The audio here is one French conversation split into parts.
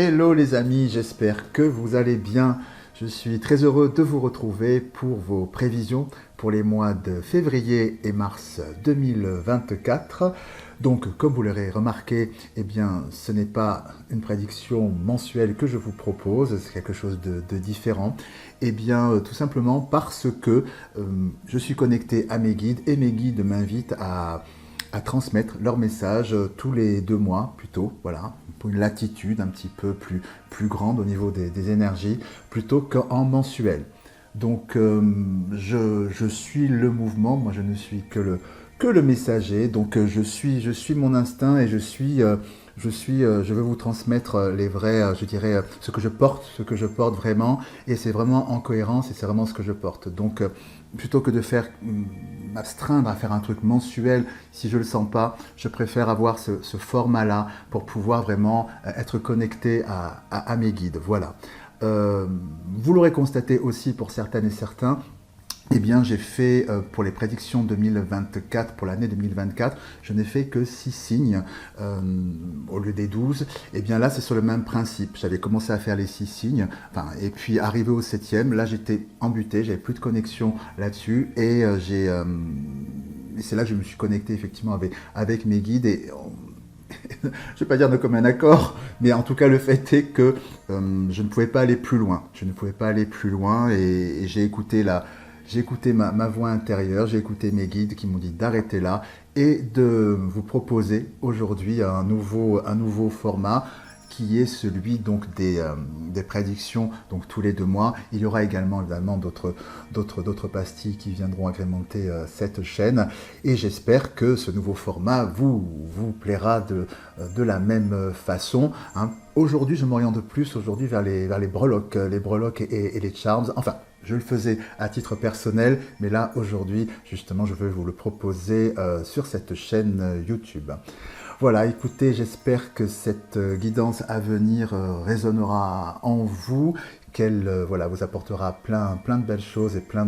Hello les amis, j'espère que vous allez bien. Je suis très heureux de vous retrouver pour vos prévisions pour les mois de février et mars 2024. Donc, comme vous l'aurez remarqué, eh bien, ce n'est pas une prédiction mensuelle que je vous propose, c'est quelque chose de différent. Eh bien, tout simplement parce que je suis connecté à mes guides et mes guides m'invitent à transmettre leur message tous les 2 mois plutôt, voilà, pour une latitude un petit peu plus grande au niveau des énergies, plutôt qu'en mensuel. Donc je suis le mouvement, moi je ne suis que le messager, donc je suis mon instinct et je veux vous transmettre les vrais, je dirais, ce que je porte vraiment, et c'est vraiment en cohérence et c'est vraiment ce que je porte. Donc plutôt que de m'astreindre à faire un truc mensuel, si je ne le sens pas, je préfère avoir ce format-là pour pouvoir vraiment être connecté à mes guides. Voilà. Vous l'aurez constaté aussi pour certaines et certains, eh bien, j'ai fait, pour les prédictions 2024, pour l'année 2024, je n'ai fait que 6 signes au lieu des 12. Eh bien là, c'est sur le même principe. J'avais commencé à faire les 6 signes, enfin, et puis arrivé au 7e, là j'étais embuté, j'avais plus de connexion là-dessus, et c'est là que je me suis connecté effectivement avec mes guides, et je ne vais pas dire de commun accord, mais en tout cas le fait est que je ne pouvais pas aller plus loin. Je ne pouvais pas aller plus loin, et j'ai écouté ma voix intérieure, j'ai écouté mes guides qui m'ont dit d'arrêter là et de vous proposer aujourd'hui un nouveau format qui est celui donc des prédictions, donc tous les 2 mois. Il y aura également évidemment d'autres pastilles qui viendront agrémenter cette chaîne, et j'espère que ce nouveau format vous plaira de la même façon, hein. Aujourd'hui, je m'oriente plus vers les breloques, et les charms. Enfin, je le faisais à titre personnel, mais là, aujourd'hui, justement, je veux vous le proposer sur cette chaîne YouTube. Voilà, écoutez, j'espère que cette guidance à venir résonnera en vous, qu'elle vous apportera plein de belles choses et plein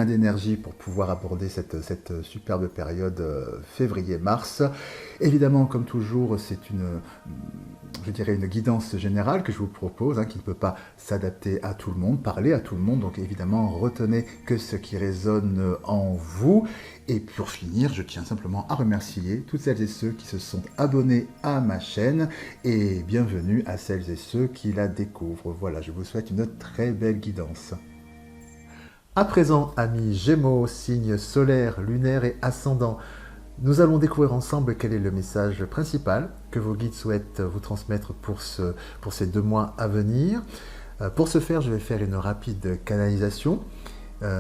d'énergie pour pouvoir aborder cette superbe période février-mars. Évidemment, comme toujours, c'est je dirais une guidance générale que je vous propose, hein, qui ne peut pas s'adapter à tout le monde, parler à tout le monde. Donc évidemment, retenez que ce qui résonne en vous. Et pour finir, je tiens simplement à remercier toutes celles et ceux qui se sont abonnés à ma chaîne, et bienvenue à celles et ceux qui la découvrent. Voilà, je vous souhaite une très belle guidance. À présent, amis Gémeaux, signes solaires, lunaires et ascendants, nous allons découvrir ensemble quel est le message principal que vos guides souhaitent vous transmettre pour ces 2 mois à venir. Pour ce faire, je vais faire une rapide canalisation,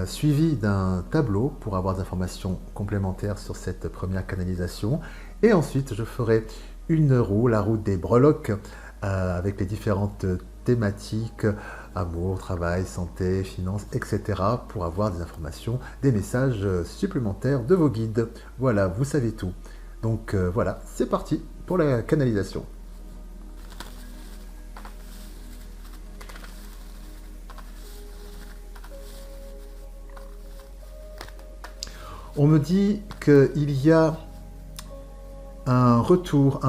suivie d'un tableau pour avoir des informations complémentaires sur cette première canalisation. Et ensuite, je ferai une roue, la roue des breloques, avec les différentes thématiques, amour, travail, santé, finances, etc. pour avoir des informations, des messages supplémentaires de vos guides. Voilà, vous savez tout. Donc voilà, c'est parti pour la canalisation. On me dit qu'il y a un retour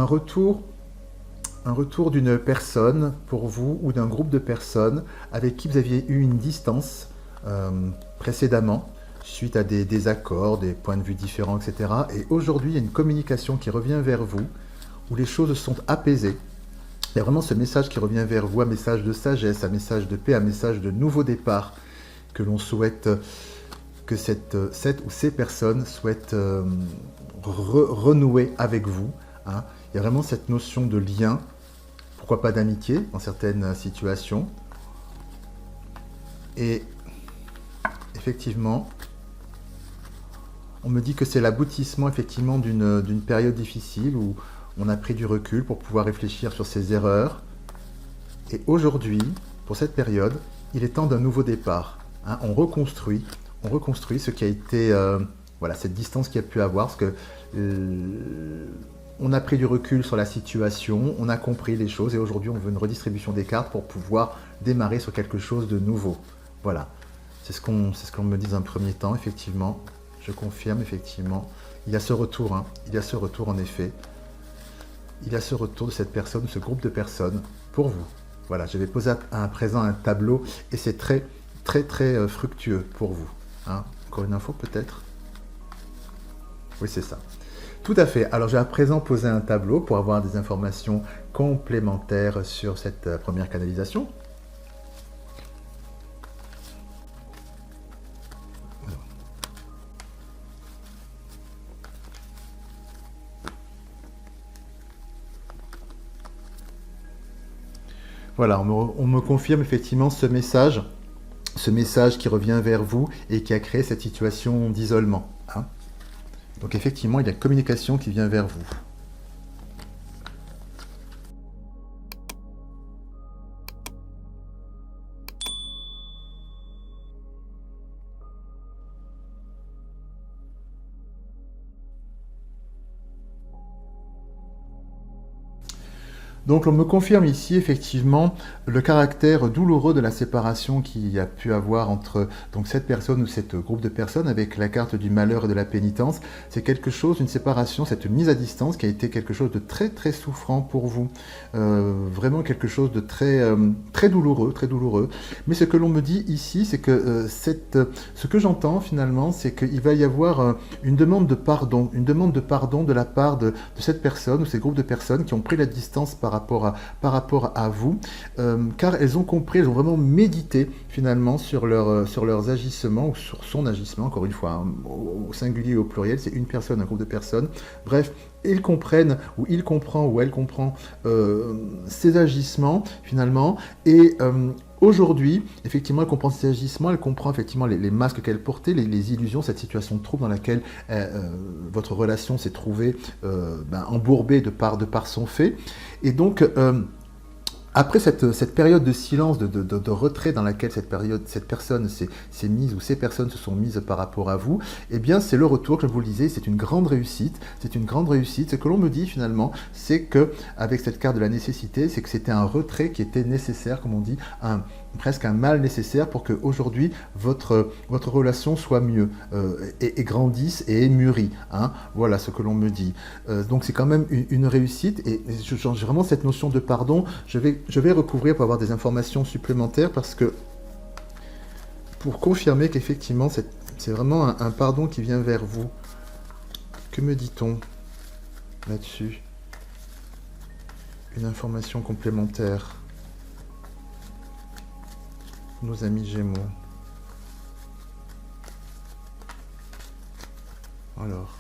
d'une personne pour vous, ou d'un groupe de personnes avec qui vous aviez eu une distance précédemment, suite à des désaccords, des points de vue différents, etc. Et aujourd'hui, il y a une communication qui revient vers vous, où les choses sont apaisées. Il y a vraiment ce message qui revient vers vous, un message de sagesse, un message de paix, un message de nouveau départ, que l'on souhaite, que cette ou ces personnes souhaitent renouer avec vous, hein. Il y a vraiment cette notion de lien, pourquoi pas d'amitié dans certaines situations. Et effectivement, on me dit que c'est l'aboutissement effectivement d'une période difficile où on a pris du recul pour pouvoir réfléchir sur ses erreurs. Et aujourd'hui, pour cette période, il est temps d'un nouveau départ, hein. On reconstruit ce qui a été, cette distance qu'il y a pu avoir, parce que on a pris du recul sur la situation, on a compris les choses, et aujourd'hui on veut une redistribution des cartes pour pouvoir démarrer sur quelque chose de nouveau. Voilà, c'est ce qu'on me dit dans un premier temps, effectivement. Je confirme, effectivement. Il y a ce retour, hein. Il y a ce retour en effet. il y a ce retour de cette personne, ce groupe de personnes pour vous. Voilà, je vais poser à présent un tableau et c'est très, très, très fructueux pour vous. Hein. Encore une info peut-être? Oui, c'est ça. Tout à fait. Alors, je vais à présent poser un tableau pour avoir des informations complémentaires sur cette première canalisation. Voilà, on me confirme effectivement ce message qui revient vers vous et qui a créé cette situation d'isolement. Hein. Donc effectivement, il y a communication qui vient vers vous. Donc on me confirme ici effectivement le caractère douloureux de la séparation qu'il y a pu avoir entre donc cette personne ou cet groupe de personnes avec la carte du malheur et de la pénitence. C'est quelque chose, une séparation, cette mise à distance qui a été quelque chose de très très souffrant pour vous. Vraiment quelque chose de très, très douloureux, très douloureux. Mais ce que l'on me dit ici, c'est que ce que j'entends finalement, c'est qu'il va y avoir une demande de pardon de la part de cette personne ou ces groupes de personnes qui ont pris la distance par rapport à vous, car elles ont compris, elles ont vraiment médité finalement sur leurs agissements ou sur son agissement, encore une fois, hein, au singulier et au pluriel, c'est une personne, un groupe de personnes, bref, ils comprennent, ou il comprend, ou elle comprend ses agissements finalement, et aujourd'hui, effectivement, elle comprend ses agissements, elle comprend effectivement les masques qu'elle portait, les illusions, cette situation de trouble dans laquelle votre relation s'est trouvée embourbée de par son fait. Et donc, après cette période de silence, de retrait dans laquelle cette personne s'est mise, ou ces personnes se sont mises par rapport à vous, eh bien c'est le retour, comme je vous le disais, c'est une grande réussite. C'est une grande réussite. Ce que l'on me dit finalement, c'est que avec cette carte de la nécessité, c'est que c'était un retrait qui était nécessaire, comme on dit, presque un mal nécessaire pour qu'aujourd'hui votre relation soit mieux et grandisse et mûrie. Hein. Voilà ce que l'on me dit. Donc c'est quand même une réussite et j'ai vraiment cette notion de pardon. Je vais recouvrir pour avoir des informations supplémentaires parce que pour confirmer qu'effectivement c'est vraiment un pardon qui vient vers vous. Que me dit-on là-dessus? Une information complémentaire. Nos amis Gémeaux. Alors,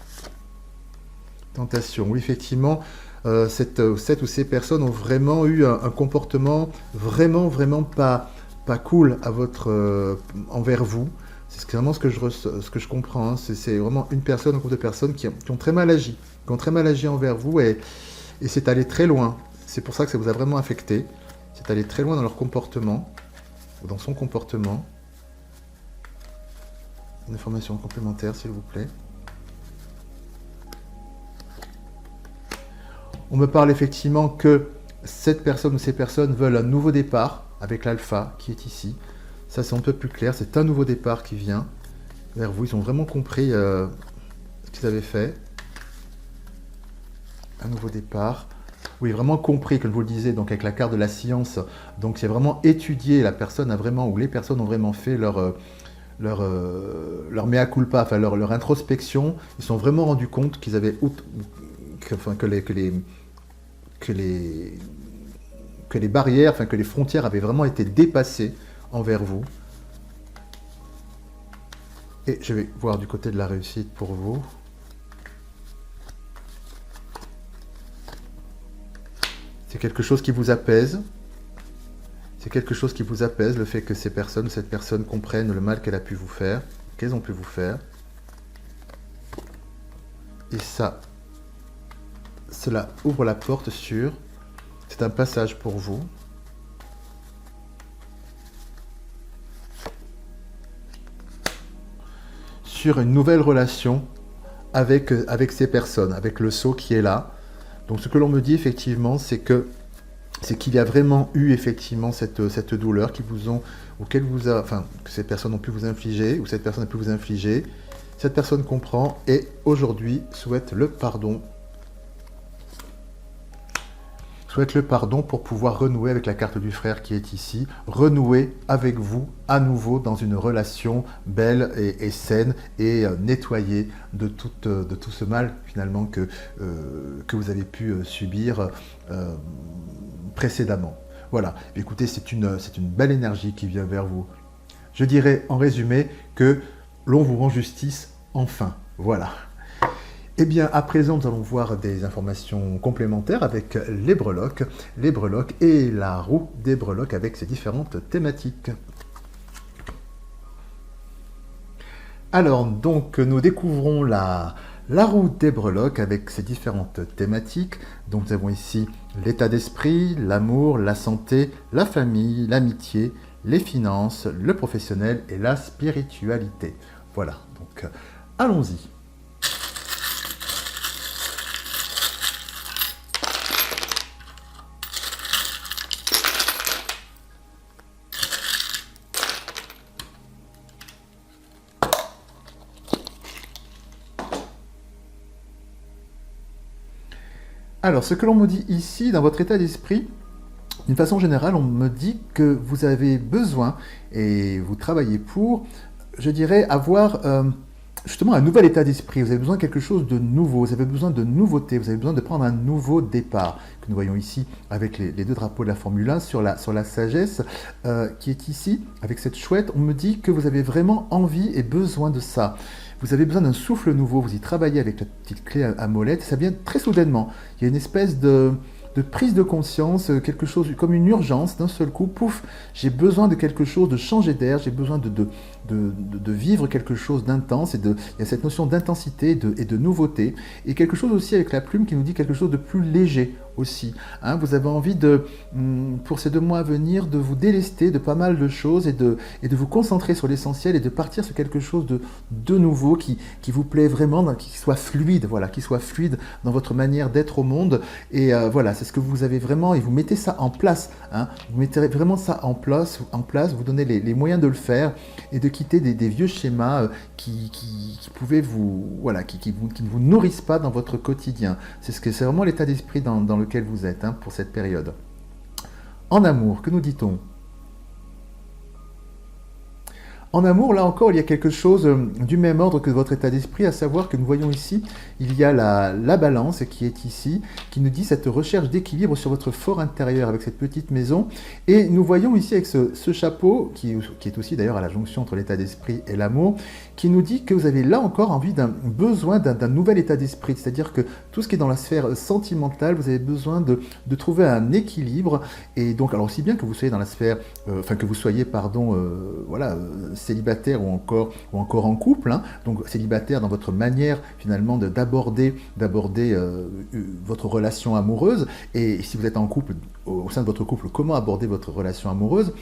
tentation. Oui, effectivement, cette ou ces personnes ont vraiment eu un comportement vraiment pas cool envers vous. C'est vraiment ce que je comprends. Hein. C'est vraiment une personne, un groupe de personnes qui ont très mal agi, envers vous et c'est allé très loin. C'est pour ça que ça vous a vraiment affecté. C'est allé très loin dans leur comportement. Dans son comportement. Une information complémentaire, s'il vous plaît. On me parle effectivement que cette personne ou ces personnes veulent un nouveau départ avec l'alpha qui est ici. Ça, c'est un peu plus clair. C'est un nouveau départ qui vient vers vous. Ils ont vraiment compris ce qu'ils avaient fait. Un nouveau départ. Oui, vraiment compris, comme je vous le disais, donc avec la carte de la science. Donc c'est vraiment étudié, la personne a vraiment, ou les personnes ont vraiment fait leur mea culpa, enfin leur introspection. Ils se sont vraiment rendus compte qu'ils avaient, que les barrières, enfin que les frontières avaient vraiment été dépassées envers vous. Et je vais voir du côté de la réussite pour vous. C'est quelque chose qui vous apaise. C'est quelque chose qui vous apaise, le fait que cette personne comprenne le mal qu'elle a pu vous faire, qu'elles ont pu vous faire. Et ça, cela ouvre la porte sur, c'est un passage pour vous. Sur une nouvelle relation avec ces personnes, avec le sceau qui est là. Donc ce que l'on me dit effectivement, c'est qu'il y a vraiment eu effectivement cette douleur que ces personnes ont pu vous infliger, ou cette personne a pu vous infliger. Cette personne comprend et aujourd'hui souhaite le pardon. souhaite le pardon pour pouvoir renouer avec la carte du frère qui est ici, renouer avec vous à nouveau dans une relation belle et saine et nettoyée de tout ce mal finalement que vous avez pu subir précédemment. Voilà, écoutez, c'est une belle énergie qui vient vers vous. Je dirais en résumé que l'on vous rend justice enfin. Voilà. Eh bien, à présent, nous allons voir des informations complémentaires avec les breloques et la roue des breloques avec ses différentes thématiques. Alors, donc, nous découvrons la roue des breloques avec ses différentes thématiques. Donc, nous avons ici l'état d'esprit, l'amour, la santé, la famille, l'amitié, les finances, le professionnel et la spiritualité. Voilà, donc allons-y. Alors, ce que l'on me dit ici, dans votre état d'esprit, d'une façon générale, on me dit que vous avez besoin, et vous travaillez pour, je dirais, avoir justement un nouvel état d'esprit. Vous avez besoin de quelque chose de nouveau, vous avez besoin de nouveauté, vous avez besoin de prendre un nouveau départ, que nous voyons ici avec les deux drapeaux de la Formule 1 sur la sagesse, qui est ici, avec cette chouette. On me dit que vous avez vraiment envie et besoin de ça. Vous avez besoin d'un souffle nouveau, vous y travaillez avec la petite clé à molette, ça vient très soudainement. Il y a une espèce de prise de conscience, quelque chose comme une urgence, d'un seul coup, pouf, j'ai besoin de quelque chose, de changer d'air, j'ai besoin de vivre quelque chose d'intense, il y a cette notion d'intensité et de nouveauté, et quelque chose aussi avec la plume qui nous dit quelque chose de plus léger aussi. Hein, vous avez envie pour ces 2 mois à venir, de vous délester de pas mal de choses et de vous concentrer sur l'essentiel et de partir sur quelque chose de nouveau qui vous plaît vraiment, qui soit fluide, voilà, qui soit fluide dans votre manière d'être au monde. Et voilà, c'est ce que vous avez vraiment, et vous mettez ça en place. Hein, vous mettez vraiment ça en place, vous donnez les moyens de le faire et de quitter des vieux schémas qui pouvaient voilà, qui ne vous nourrissent pas dans votre quotidien. C'est vraiment l'état d'esprit dans lequel vous êtes, hein, pour cette période. En amour, que nous dit-on ? En amour, là encore, il y a quelque chose du même ordre que votre état d'esprit, à savoir que nous voyons ici, il y a la balance qui est ici, qui nous dit cette recherche d'équilibre sur votre fort intérieur avec cette petite maison. Et nous voyons ici avec ce chapeau, qui est aussi d'ailleurs à la jonction entre l'état d'esprit et l'amour, qui nous dit que vous avez là encore envie besoin d'un nouvel état d'esprit. C'est-à-dire que tout ce qui est dans la sphère sentimentale, vous avez besoin de trouver un équilibre. Et donc, alors aussi bien que vous soyez dans la sphère, que vous soyez, voilà, célibataire ou encore en couple, hein, donc célibataire dans votre manière finalement d'aborder votre relation amoureuse, et si vous êtes en couple, au sein de votre couple, comment aborder votre relation amoureuse.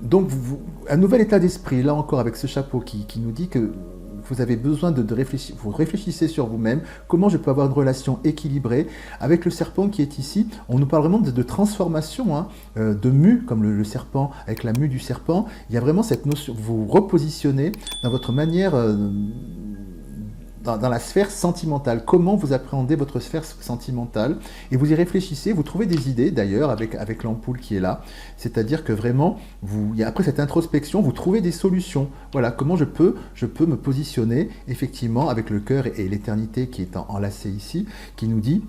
Donc un nouvel état d'esprit, là encore avec ce chapeau qui nous dit que vous avez besoin de réfléchir, vous réfléchissez sur vous-même, comment je peux avoir une relation équilibrée. Avec le serpent qui est ici, on nous parle vraiment de transformation, hein, de mue, comme le serpent, avec la mue du serpent. Il y a vraiment cette notion, vous repositionnez dans votre manière, dans la sphère sentimentale, comment vous appréhendez votre sphère sentimentale, et vous y réfléchissez, vous trouvez des idées d'ailleurs avec l'ampoule qui est là, c'est-à-dire que vraiment, après cette introspection, vous trouvez des solutions. Voilà, comment je peux me positionner effectivement avec le cœur et l'éternité qui est enlacée ici, qui nous dit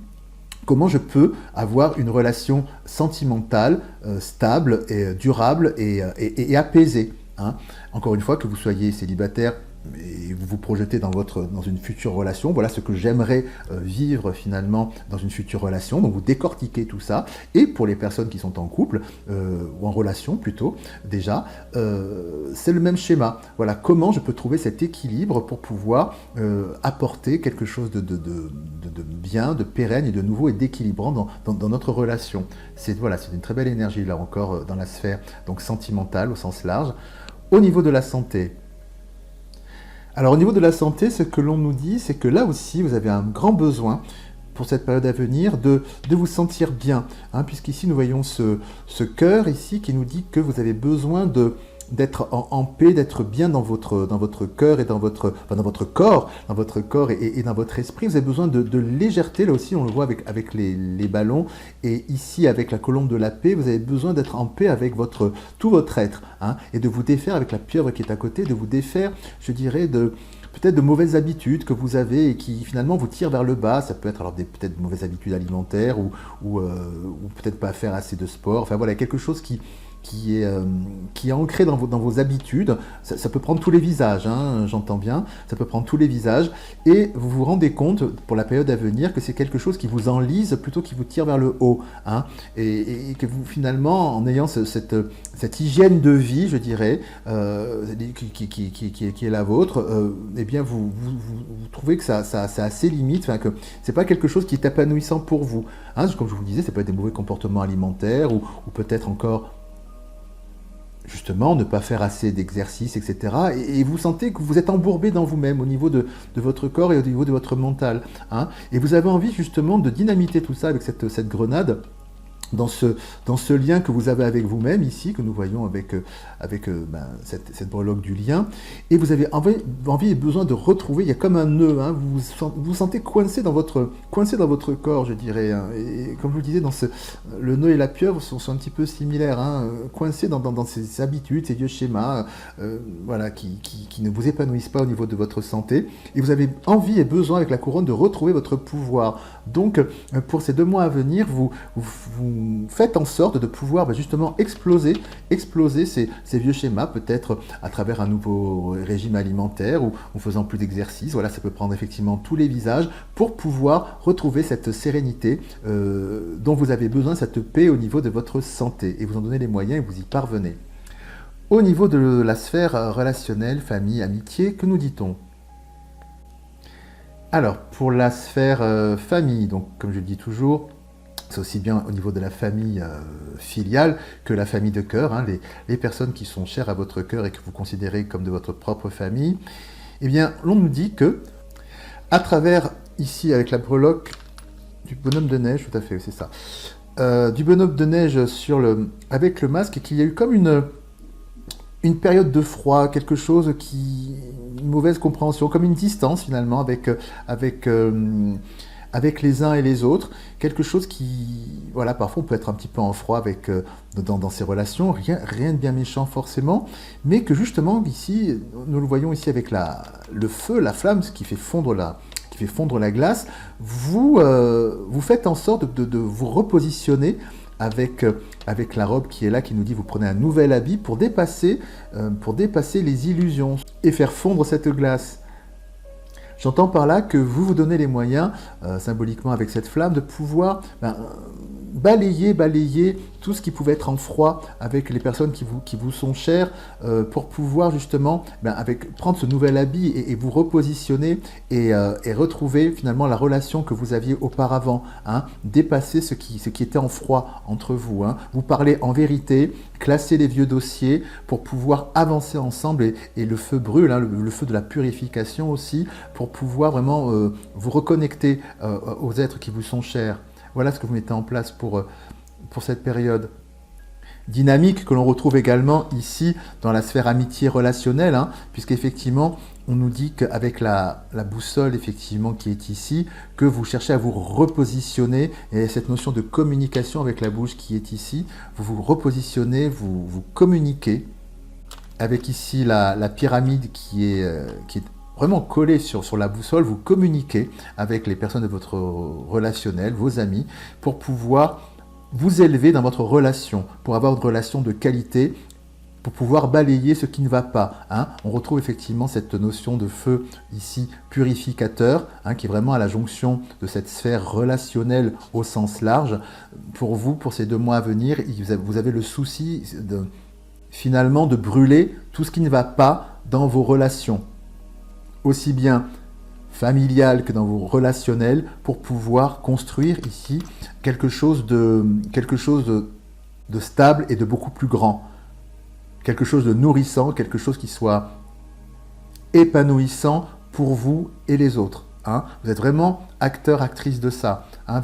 comment je peux avoir une relation sentimentale, stable, et durable et apaisée. Hein. Encore une fois, que vous soyez célibataire, et vous vous projetez dans une future relation, voilà ce que j'aimerais vivre finalement dans une future relation, donc vous décortiquez tout ça, et pour les personnes qui sont en couple, ou en relation plutôt, déjà, c'est le même schéma, voilà, comment je peux trouver cet équilibre pour pouvoir apporter quelque chose de bien, de pérenne et de nouveau et d'équilibrant dans notre relation. C'est une très belle énergie là encore dans la sphère donc sentimentale au sens large. Au niveau de la santé, alors au niveau de la santé, ce que l'on nous dit, c'est que là aussi, vous avez un grand besoin pour cette période à venir de vous sentir bien, hein, puisqu'ici nous voyons ce cœur ici qui nous dit que vous avez besoin en paix, d'être bien dans votre cœur et dans votre, enfin, dans votre corps et dans votre esprit. Vous avez besoin de légèreté, là aussi on le voit avec les ballons, et ici avec la colombe de la paix, vous avez besoin d'être en paix avec tout votre être, hein, et de vous défaire avec la pieuvre qui est à côté, de vous défaire, je dirais, peut-être de mauvaises habitudes que vous avez et qui finalement vous tirent vers le bas. Ça peut être alors peut-être de mauvaises habitudes alimentaires ou peut-être pas faire assez de sport. Enfin voilà, quelque chose qui est ancré dans vos habitudes. Ça peut prendre tous les visages, hein, j'entends bien, ça peut prendre tous les visages, et vous vous rendez compte, pour la période à venir, que c'est quelque chose qui vous enlise plutôt qui vous tire vers le haut, hein, et que vous, finalement, en ayant cette hygiène de vie, je dirais, qui est la vôtre, eh bien, vous trouvez que ça a ses limites, enfin, que c'est pas quelque chose qui est épanouissant pour vous, hein. Comme je vous disais, ça peut être des mauvais comportements alimentaires, ou peut-être encore justement, ne pas faire assez d'exercices, etc. Et vous sentez que vous êtes embourbé dans vous-même, au niveau de votre corps et au niveau de votre mental, hein. Et vous avez envie justement de dynamiter tout ça avec cette grenade, dans ce lien que vous avez avec vous-même ici, que nous voyons avec cette breloque du lien, et vous avez envie et besoin de retrouver, il y a comme un nœud, hein, vous sentez coincé dans votre corps, je dirais, hein, et comme je vous le disais, le nœud et la pieuvre sont un petit peu similaires, hein, coincés dans ces habitudes, ces vieux schémas, voilà, qui ne vous épanouissent pas au niveau de votre santé, et vous avez envie et besoin avec la couronne de retrouver votre pouvoir. Donc, pour ces 2 mois à venir, vous faites en sorte de pouvoir justement exploser ces vieux schémas, peut-être à travers un nouveau régime alimentaire ou en faisant plus d'exercice. Voilà, ça peut prendre effectivement tous les visages pour pouvoir retrouver cette sérénité dont vous avez besoin, cette paix au niveau de votre santé, et vous en donnez les moyens et vous y parvenez. Au niveau de la sphère relationnelle, famille, amitié, que nous dit-on ? Alors, pour la sphère famille, donc comme je le dis toujours, c'est aussi bien au niveau de la famille filiale que la famille de cœur, hein, les personnes qui sont chères à votre cœur et que vous considérez comme de votre propre famille. Eh bien, l'on nous dit que, à travers, ici, avec la breloque du bonhomme de neige, tout à fait, c'est ça, du bonhomme de neige avec le masque, qu'il y a eu comme une période de froid, quelque chose une mauvaise compréhension, comme une distance finalement avec les uns et les autres, quelque chose qui, voilà, parfois on peut être un petit peu en froid dans ces relations, rien de bien méchant forcément, mais que justement ici, nous le voyons ici avec le feu, la flamme, ce qui fait fondre la glace, vous faites en sorte de vous repositionner avec la robe qui est là, qui nous dit vous prenez un nouvel habit pour dépasser les illusions et faire fondre cette glace. J'entends par là que vous donnez les moyens, symboliquement avec cette flamme, de pouvoir balayer tout ce qui pouvait être en froid avec les personnes qui vous sont chères, pour pouvoir justement prendre ce nouvel habit et vous repositionner et retrouver finalement la relation que vous aviez auparavant, hein, dépasser ce qui était en froid entre vous, hein. Vous parlez en vérité, classer les vieux dossiers pour pouvoir avancer ensemble et le feu brûle, hein, le feu de la purification aussi, pour pouvoir vraiment vous reconnecter aux êtres qui vous sont chers. Voilà ce que vous mettez en place pour cette période. Dynamique que l'on retrouve également ici dans la sphère amitié relationnelle, hein, puisqu'effectivement, on nous dit qu'avec la boussole effectivement qui est ici, que vous cherchez à vous repositionner, et cette notion de communication avec la bouche qui est ici, vous vous repositionnez, vous communiquez, avec ici la pyramide qui est vraiment collé sur la boussole, vous communiquez avec les personnes de votre relationnel, vos amis, pour pouvoir vous élever dans votre relation, pour avoir une relation de qualité, pour pouvoir balayer ce qui ne va pas, hein. On retrouve effectivement cette notion de feu ici purificateur, hein, qui est vraiment à la jonction de cette sphère relationnelle au sens large. Pour vous, pour ces 2 mois à venir, vous avez le souci finalement de brûler tout ce qui ne va pas dans vos relations, aussi bien familial que dans vos relationnels, pour pouvoir construire ici quelque chose de stable et de beaucoup plus grand, quelque chose de nourrissant, quelque chose qui soit épanouissant pour vous et les autres, hein. Vous êtes vraiment acteur, actrice de ça, hein,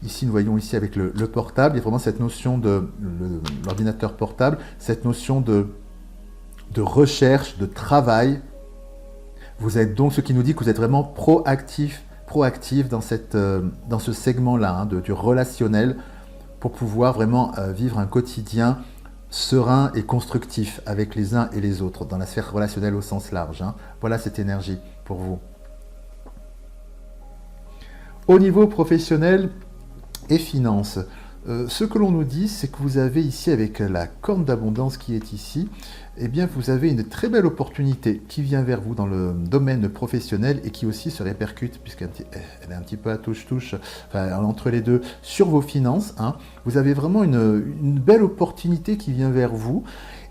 ici nous voyons ici avec le portable, il y a vraiment cette notion de l'ordinateur portable, cette notion de de recherche, de travail. Vous êtes donc, ce qui nous dit que vous êtes vraiment proactif dans ce segment-là, du relationnel, pour pouvoir vraiment vivre un quotidien serein et constructif avec les uns et les autres, dans la sphère relationnelle au sens large. Voilà cette énergie pour vous. Au niveau professionnel et finances, ce que l'on nous dit, c'est que vous avez ici, avec la corne d'abondance qui est ici, eh bien, vous avez une très belle opportunité qui vient vers vous dans le domaine professionnel et qui aussi se répercute, puisqu'elle est un petit peu à touche-touche, enfin, entre les deux, sur vos finances. Vous avez vraiment une belle opportunité qui vient vers vous.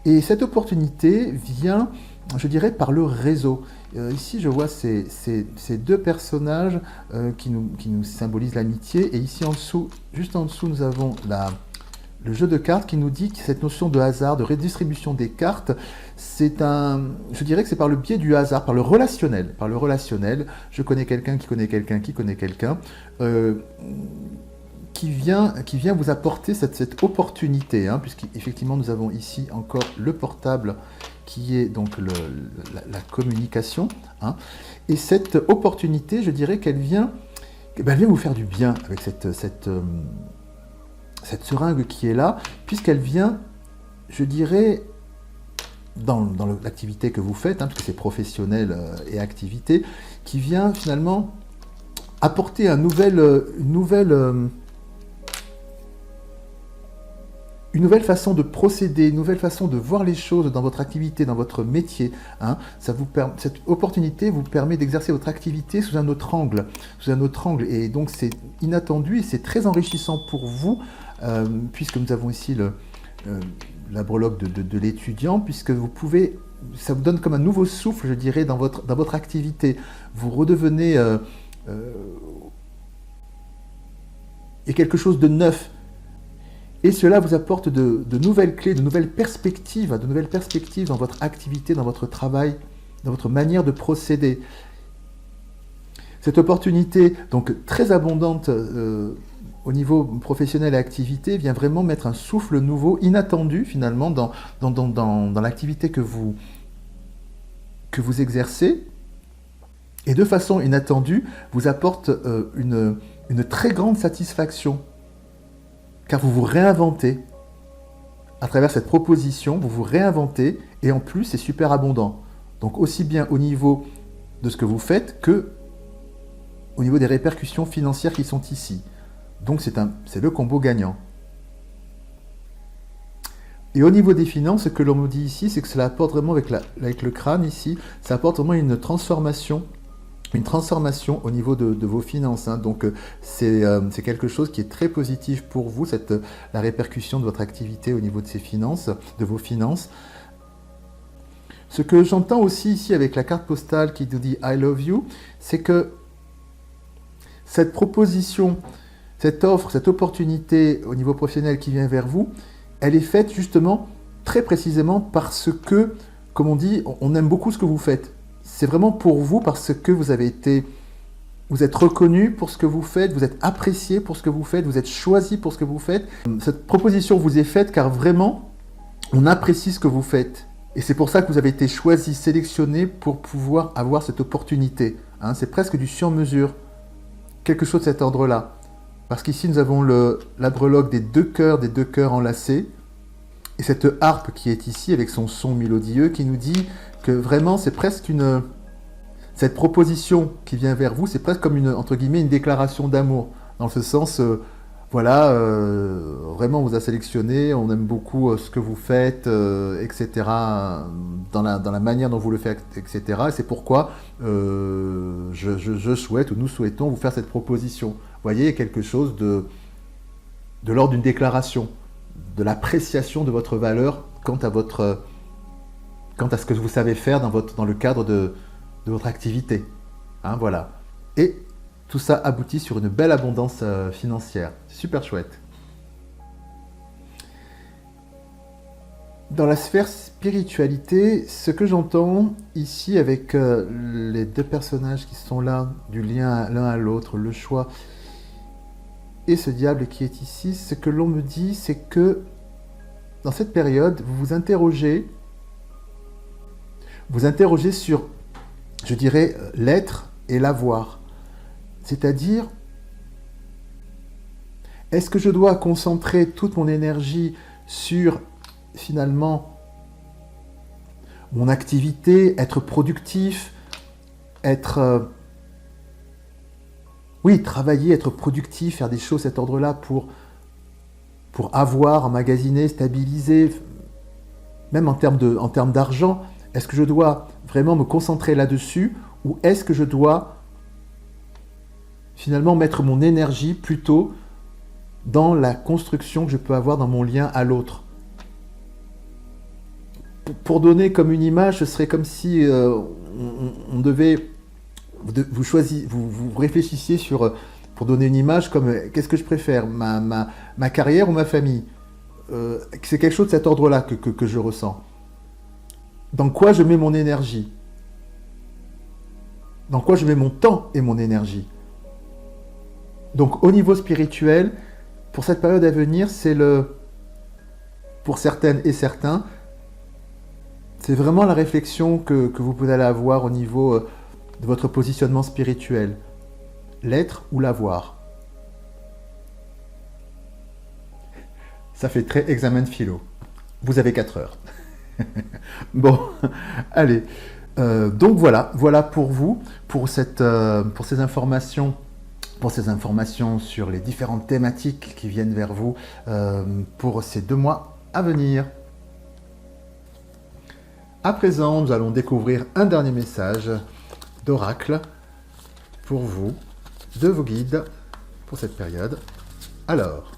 Et cette opportunité vient, je dirais, par le réseau. Ici, je vois ces deux personnages qui nous symbolisent l'amitié. Et ici, en dessous, juste en dessous, nous avons le jeu de cartes qui nous dit que cette notion de hasard, de redistribution des cartes, je dirais que c'est par le biais du hasard, par le relationnel. Par le relationnel, je connais quelqu'un qui connaît quelqu'un qui connaît quelqu'un, qui vient vous apporter cette opportunité, puisqu'effectivement nous avons ici encore le portable qui est donc la communication. Et cette opportunité, je dirais qu'elle vient vous faire du bien avec cette seringue qui est là, puisqu'elle vient, je dirais, dans l'activité que vous faites, puisque c'est professionnel et activité, qui vient finalement apporter une nouvelle façon de procéder, une nouvelle façon de voir les choses dans votre activité, dans votre métier. Cette opportunité vous permet d'exercer votre activité sous un autre angle. Et donc c'est inattendu et c'est très enrichissant pour vous, puisque nous avons ici la breloque de l'étudiant, puisque ça vous donne comme un nouveau souffle, je dirais, dans votre activité. Vous redevenez et quelque chose de neuf. Et cela vous apporte de nouvelles clés, de nouvelles perspectives dans votre activité, dans votre travail, dans votre manière de procéder. Cette opportunité, donc très abondante au niveau professionnel et activité, vient vraiment mettre un souffle nouveau, inattendu finalement, dans l'activité que vous exercez. Et de façon inattendue, vous apporte une très grande satisfaction. Car vous vous réinventez. À travers cette proposition, vous vous réinventez et en plus, c'est super abondant. Donc aussi bien au niveau de ce que vous faites que au niveau des répercussions financières qui sont ici. Donc c'est le combo gagnant. Et au niveau des finances, ce que l'on nous dit ici, c'est que cela apporte vraiment, avec le crâne ici, ça apporte vraiment une transformation au niveau de vos finances. Donc c'est quelque chose qui est très positif pour vous, la répercussion de votre activité au niveau de vos finances. Ce que j'entends aussi ici avec la carte postale qui nous dit « I love you », c'est que cette proposition, cette offre, cette opportunité au niveau professionnel qui vient vers vous, elle est faite justement très précisément parce que, comme on dit, on aime beaucoup ce que vous faites. C'est vraiment pour vous parce que vous êtes reconnu pour ce que vous faites, vous êtes apprécié pour ce que vous faites, vous êtes choisi pour ce que vous faites. Cette proposition vous est faite car vraiment, on apprécie ce que vous faites. Et c'est pour ça que vous avez été choisi, sélectionné pour pouvoir avoir cette opportunité. C'est presque du sur-mesure. Quelque chose de cet ordre-là. Parce qu'ici, nous avons la breloque des deux cœurs enlacés. Et cette harpe qui est ici avec son son mélodieux qui nous dit que vraiment c'est presque cette proposition qui vient vers vous, c'est presque comme entre guillemets une déclaration d'amour. Dans ce sens, vraiment on vous a sélectionné, on aime beaucoup ce que vous faites, etc. Dans la manière dont vous le faites, etc. Et c'est pourquoi je souhaite, ou nous souhaitons vous faire cette proposition. Vous voyez, quelque chose de l'ordre d'une déclaration, de l'appréciation de votre valeur quant à ce que vous savez faire dans le cadre de votre activité. Voilà. Et tout ça aboutit sur une belle abondance financière. C'est super chouette. Dans la sphère spiritualité, ce que j'entends ici avec les deux personnages qui sont là, du lien l'un à l'autre, le choix, et ce diable qui est ici, ce que l'on me dit, c'est que dans cette période, vous vous interrogez vous interroger sur, je dirais, l'être et l'avoir. C'est-à-dire, est-ce que je dois concentrer toute mon énergie sur, finalement, mon activité, être productif, être... oui, travailler, être productif, faire des choses de cet ordre-là pour avoir, emmagasiner, stabiliser, même en termes d'argent. Est-ce que je dois vraiment me concentrer là-dessus ou est-ce que je dois finalement mettre mon énergie plutôt dans la construction que je peux avoir dans mon lien à l'autre? Pour donner comme une image, ce serait comme si on devait... vous réfléchissiez sur... pour donner une image comme qu'est-ce que je préfère, ma carrière ou ma famille? C'est quelque chose de cet ordre-là que je ressens. Dans quoi je mets mon énergie? Dans quoi je mets mon temps et mon énergie? Donc au niveau spirituel, pour cette période à venir, c'est pour certaines et certains, c'est vraiment la réflexion que vous pouvez aller avoir au niveau de votre positionnement spirituel. L'être ou l'avoir. Ça fait très examen de philo. Vous avez 4 heures. Bon, allez. Donc voilà pour vous, pour ces informations sur les différentes thématiques qui viennent vers vous pour ces 2 mois à venir. À présent, nous allons découvrir un dernier message d'oracle pour vous, de vos guides pour cette période. Alors,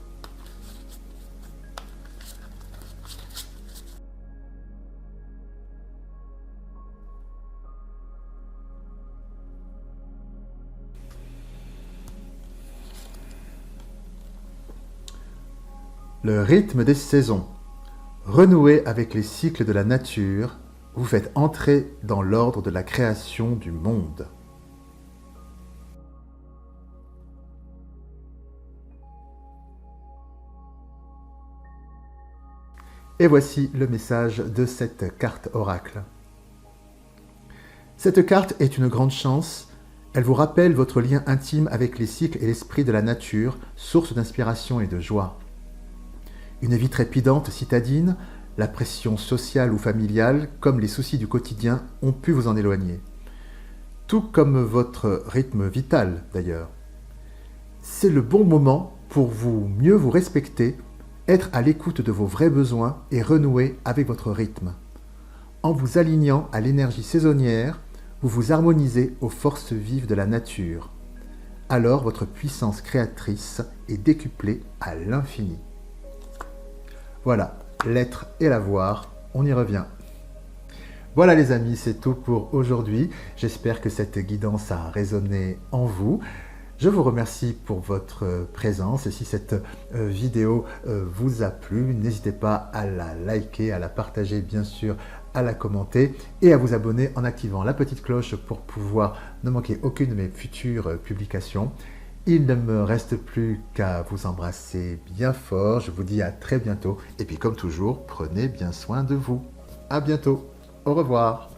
le rythme des saisons. Renouez avec les cycles de la nature, vous faites entrer dans l'ordre de la création du monde. Et voici le message de cette carte oracle. Cette carte est une grande chance. Elle vous rappelle votre lien intime avec les cycles et l'esprit de la nature, source d'inspiration et de joie. Une vie trépidante citadine, la pression sociale ou familiale, comme les soucis du quotidien, ont pu vous en éloigner. Tout comme votre rythme vital, d'ailleurs. C'est le bon moment pour mieux vous respecter, être à l'écoute de vos vrais besoins et renouer avec votre rythme. En vous alignant à l'énergie saisonnière, vous vous harmonisez aux forces vives de la nature. Alors votre puissance créatrice est décuplée à l'infini. Voilà, l'être et l'avoir, on y revient. Voilà les amis, c'est tout pour aujourd'hui. J'espère que cette guidance a résonné en vous. Je vous remercie pour votre présence et si cette vidéo vous a plu, n'hésitez pas à la liker, à la partager bien sûr, à la commenter et à vous abonner en activant la petite cloche pour pouvoir ne manquer aucune de mes futures publications. Il ne me reste plus qu'à vous embrasser bien fort. Je vous dis à très bientôt. Et puis comme toujours, prenez bien soin de vous. À bientôt. Au revoir.